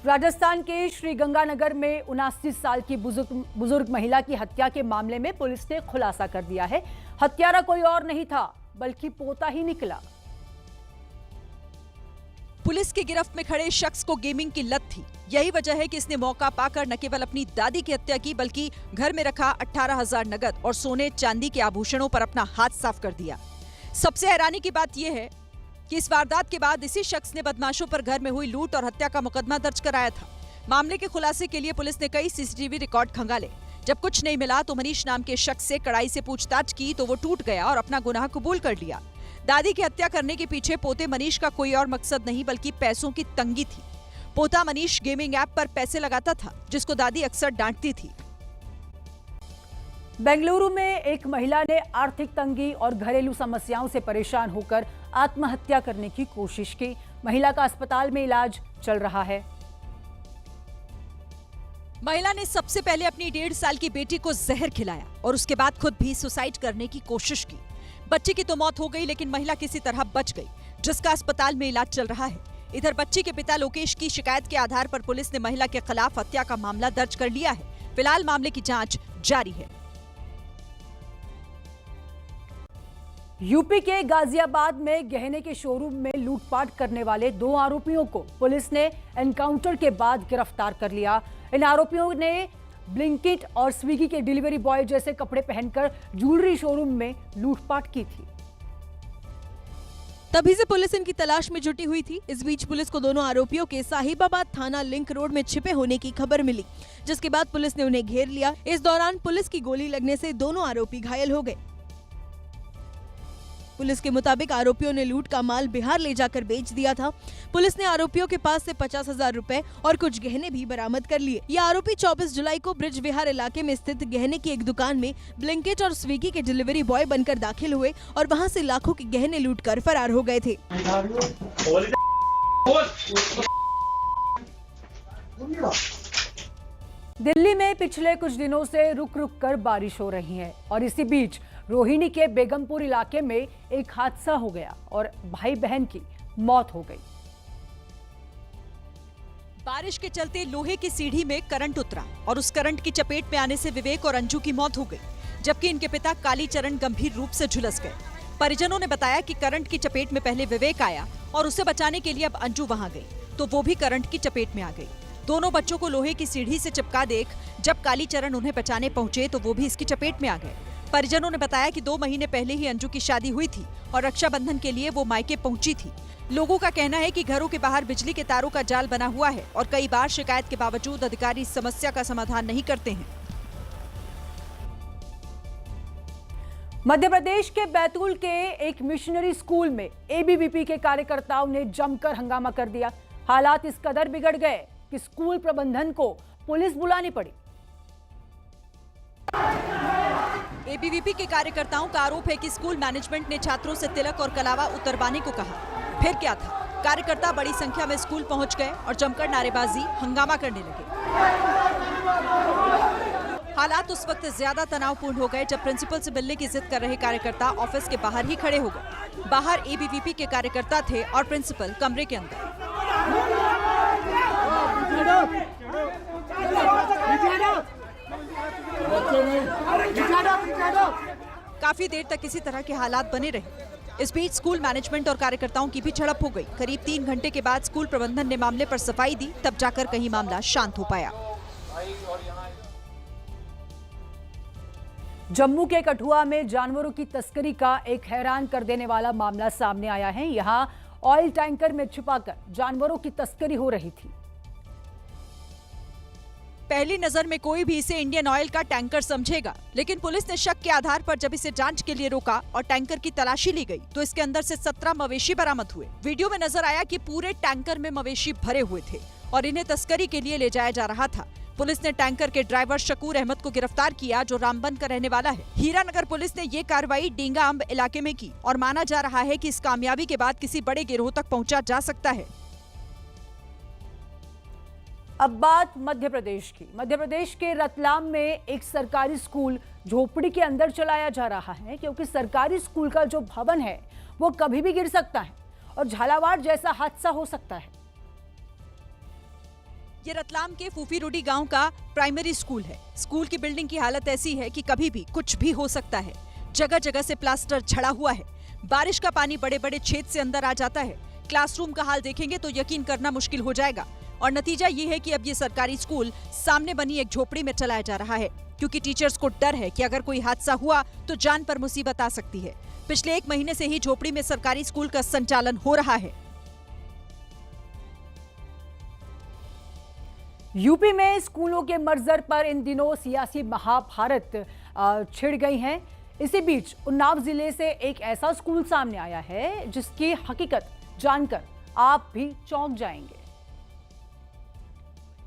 राजस्थान के श्रीगंगानगर में 79 साल की बुजुर्ग महिला की हत्या के मामले में पुलिस ने खुलासा कर दिया है। हत्यारा कोई और नहीं था बल्कि पोता ही निकला। पुलिस की गिरफ्त में खड़े शख्स को गेमिंग की लत थी। यही वजह है कि इसने मौका पाकर न केवल अपनी दादी की हत्या की बल्कि घर में रखा 18,000 नगद और सोने चांदी के आभूषणों पर अपना हाथ साफ कर दिया। सबसे हैरानी की बात यह है कि इस वारदात के बाद इसी शख्स ने बदमाशों पर घर में हुई लूट और हत्या का मुकदमा दर्ज कराया था। मामले के खुलासे के लिए पुलिस ने कई सीसीटीवी रिकॉर्ड खंगाले। जब कुछ नहीं मिला तो मनीष नाम के शख्स से कड़ाई से पूछताछ की तो वो टूट गया और अपना गुनाह कबूल कर लिया। दादी की हत्या करने के पीछे पोते मनीष का कोई और मकसद नहीं बल्कि पैसों की तंगी थी। पोता मनीष गेमिंग ऐप पर पैसे लगाता था जिसको दादी अक्सर डांटती थी। बेंगलुरु में एक महिला ने आर्थिक तंगी और घरेलू समस्याओं से परेशान होकर आत्महत्या करने की कोशिश की। महिला का अस्पताल में इलाज चल रहा है। महिला ने सबसे पहले अपनी 1.5 साल की बेटी को जहर खिलाया और उसके बाद खुद भी सुसाइड करने की कोशिश की। बच्ची की तो मौत हो गई लेकिन महिला किसी तरह बच गई जिसका अस्पताल में इलाज चल रहा है। इधर बच्ची के पिता लोकेश की शिकायत के आधार पर पुलिस ने महिला के खिलाफ हत्या का मामला दर्ज कर लिया है। फिलहाल मामले की जांच जारी है। यूपी के गाजियाबाद में गहने के शोरूम में लूटपाट करने वाले 2 आरोपियों को पुलिस ने एनकाउंटर के बाद गिरफ्तार कर लिया। इन आरोपियों ने ब्लिंकिट और स्विगी के डिलीवरी बॉय जैसे कपड़े पहनकर ज्वेलरी शोरूम में लूटपाट की थी। तभी से पुलिस इनकी तलाश में जुटी हुई थी। इस बीच पुलिस को दोनों आरोपियों के साहिबाबाद थाना लिंक रोड में छिपे होने की खबर मिली, जिसके बाद पुलिस ने उन्हें घेर लिया। इस दौरान पुलिस की गोली लगने से दोनों आरोपी घायल हो गए। पुलिस के मुताबिक आरोपियों ने लूट का माल बिहार ले जाकर बेच दिया था। पुलिस ने आरोपियों के पास से 50,000 रुपए और कुछ गहने भी बरामद कर लिए। ये आरोपी 24 जुलाई को ब्रिज विहार इलाके में स्थित गहने की एक दुकान में ब्लिंकिट और स्विगी के डिलीवरी बॉय बनकर दाखिल हुए और वहां से लाखों के गहने लूटकर फरार हो गए थे। दिल्ली में पिछले कुछ दिनों से रुक रुक कर बारिश हो रही है और इसी बीच रोहिणी के बेगमपुर इलाके में एक हादसा हो गया और भाई बहन की मौत हो गई। बारिश के चलते लोहे की सीढ़ी में करंट उतरा और उस करंट की चपेट में आने से विवेक और अंजू की मौत हो गई, जबकि इनके पिता कालीचरण गंभीर रूप से झुलस गए। परिजनों ने बताया कि करंट की चपेट में पहले विवेक आया और उसे बचाने के लिए अब अंजू वहां गई तो वो भी करंट की चपेट में आ गई। दोनों बच्चों को लोहे की सीढ़ी से चिपका देख जब कालीचरण उन्हें बचाने पहुंचे तो वो भी इसकी चपेट में आ गए। परिजनों ने बताया कि 2 महीने पहले ही अंजू की शादी हुई थी और रक्षाबंधन के लिए वो मायके पहुंची थी। लोगों का कहना है कि घरों के बाहर बिजली के तारों का जाल बना हुआ है और कई बार शिकायत के बावजूद अधिकारी इस समस्या का समाधान नहीं करते हैं। मध्य प्रदेश के बैतूल के एक मिशनरी स्कूल में एबीवीपी के कार्यकर्ताओं ने जमकर हंगामा कर दिया। हालात इस कदर बिगड़ गए कि स्कूल प्रबंधन को पुलिस बुलानी पड़ी। एबीवीपी के कार्यकर्ताओं का आरोप है कि स्कूल मैनेजमेंट ने छात्रों से तिलक और कलावा उतरवाने को कहा। फिर क्या था, कार्यकर्ता बड़ी संख्या में स्कूल पहुंच गए और जमकर नारेबाजी हंगामा करने लगे। हालात उस वक्त ज्यादा तनावपूर्ण हो गए जब प्रिंसिपल से मिलने की जिद कर रहे कार्यकर्ता ऑफिस के बाहर ही खड़े हो गए। बाहर एबीवीपी के कार्यकर्ता थे और प्रिंसिपल कमरे के अंदर। काफी देर तक इसी तरह के हालात बने रहे। इस बीच स्कूल मैनेजमेंट और कार्यकर्ताओं की भी झड़प हो गई। करीब 3 घंटे के बाद स्कूल प्रबंधन ने मामले पर सफाई दी, तब जाकर कहीं मामला शांत हो पाया। जम्मू के कठुआ में जानवरों की तस्करी का एक हैरान कर देने वाला मामला सामने आया है। यहां ऑयल टैंकर में छिपाकर जानवरों की तस्करी हो रही थी। पहली नजर में कोई भी इसे इंडियन ऑयल का टैंकर समझेगा, लेकिन पुलिस ने शक के आधार पर जब इसे जांच के लिए रोका और टैंकर की तलाशी ली गई तो इसके अंदर से 17 मवेशी बरामद हुए। वीडियो में नजर आया कि पूरे टैंकर में मवेशी भरे हुए थे और इन्हें तस्करी के लिए ले जाया जा रहा था। पुलिस ने टैंकर के ड्राइवर शकूर अहमद को गिरफ्तार किया, जो रामबन का रहने वाला है। हीरानगर पुलिस ने ये कार्रवाई डींगा अंब इलाके में की और माना जा रहा है कि इस कामयाबी के बाद किसी बड़े गिरोह तक पहुंचा जा सकता है। अब बात मध्य प्रदेश की। मध्य प्रदेश के रतलाम में एक सरकारी स्कूल झोपड़ी के अंदर चलाया जा रहा है, क्योंकि सरकारी स्कूल का जो भवन है वो कभी भी गिर सकता है और झालावाड़ जैसा हादसा हो सकता है। ये रतलाम के फूफीरोडी गांव का प्राइमरी स्कूल है। स्कूल की बिल्डिंग की हालत ऐसी है कि कभी भी कुछ भी हो सकता है। जगह जगह से प्लास्टर झड़ा हुआ है। बारिश का पानी बड़े बड़े छेद से अंदर आ जाता है। क्लासरूम का हाल देखेंगे तो यकीन करना मुश्किल हो जाएगा। और नतीजा ये है कि अब ये सरकारी स्कूल सामने बनी एक झोपड़ी में चलाया जा रहा है, क्योंकि टीचर्स को डर है कि अगर कोई हादसा हुआ तो जान पर मुसीबत आ सकती है। पिछले 1 महीने से ही झोपड़ी में सरकारी स्कूल का संचालन हो रहा है। यूपी में स्कूलों के मर्जर पर इन दिनों सियासी महाभारत छिड़ गई है। इसी बीच उन्नाव जिले से एक ऐसा स्कूल सामने आया है जिसकी हकीकत जानकर आप भी चौंक जाएंगे।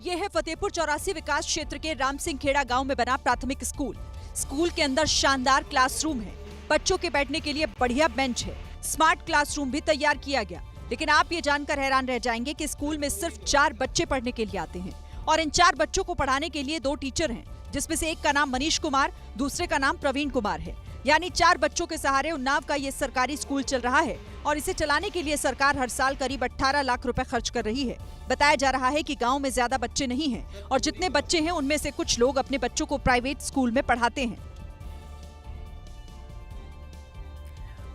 यह है फतेहपुर चौरासी विकास क्षेत्र के राम सिंह खेड़ा गांव में बना प्राथमिक स्कूल। स्कूल के अंदर शानदार क्लासरूम है, बच्चों के बैठने के लिए बढ़िया बेंच है, स्मार्ट क्लासरूम भी तैयार किया गया। लेकिन आप ये जानकर हैरान रह जाएंगे कि स्कूल में सिर्फ 4 बच्चे पढ़ने के लिए आते हैं और इन 4 बच्चों को पढ़ाने के लिए 2 टीचर हैं, जिसमें से एक का नाम मनीष कुमार, दूसरे का नाम प्रवीण कुमार है। यानी 4 बच्चों के सहारे उन्नाव का ये सरकारी स्कूल चल रहा है और इसे चलाने के लिए सरकार हर साल करीब 18 लाख रुपए खर्च कर रही है। बताया जा रहा है कि गांव में ज्यादा बच्चे नहीं हैं और जितने बच्चे हैं उनमें से कुछ लोग अपने बच्चों को प्राइवेट स्कूल में पढ़ाते हैं।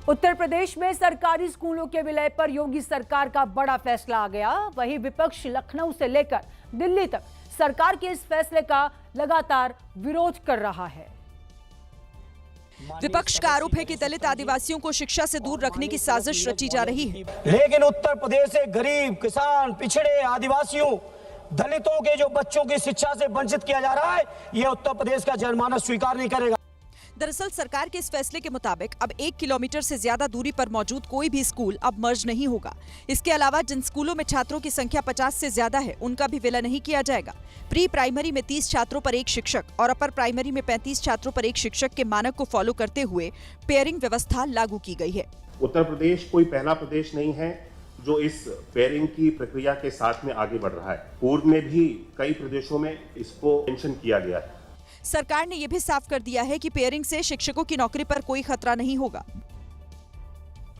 उत्तर प्रदेश में सरकारी स्कूलों के विलय पर योगी सरकार का बड़ा फैसला आ गया। वहीं विपक्ष लखनऊ से लेकर दिल्ली तक सरकार के इस फैसले का लगातार विरोध कर रहा है। विपक्ष का आरोप है कि दलित आदिवासियों को शिक्षा से दूर रखने की साजिश रची जा रही है। लेकिन उत्तर प्रदेश से गरीब, किसान, पिछड़े, आदिवासियों, दलितों के जो बच्चों की शिक्षा से वंचित किया जा रहा है, यह उत्तर प्रदेश का जनमानस स्वीकार नहीं करेगा। दरअसल सरकार के इस फैसले के मुताबिक अब 1 किलोमीटर से ज्यादा दूरी पर मौजूद कोई भी स्कूल अब मर्ज नहीं होगा। इसके अलावा जिन स्कूलों में छात्रों की संख्या 50 से ज्यादा है उनका भी विलय नहीं किया जाएगा। प्री प्राइमरी में 30 छात्रों पर एक शिक्षक और अपर प्राइमरी में 35 छात्रों पर एक शिक्षक के मानक को फॉलो करते हुए पेयरिंग व्यवस्था लागू की गई है। उत्तर प्रदेश कोई पहला प्रदेश नहीं है जो इस पेयरिंग की प्रक्रिया के साथ में आगे बढ़ रहा है। पूर्व में भी कई प्रदेशों में इसको मेंशन किया गया है। सरकार ने यह भी साफ कर दिया है कि पेयरिंग से शिक्षकों की नौकरी पर कोई खतरा नहीं होगा।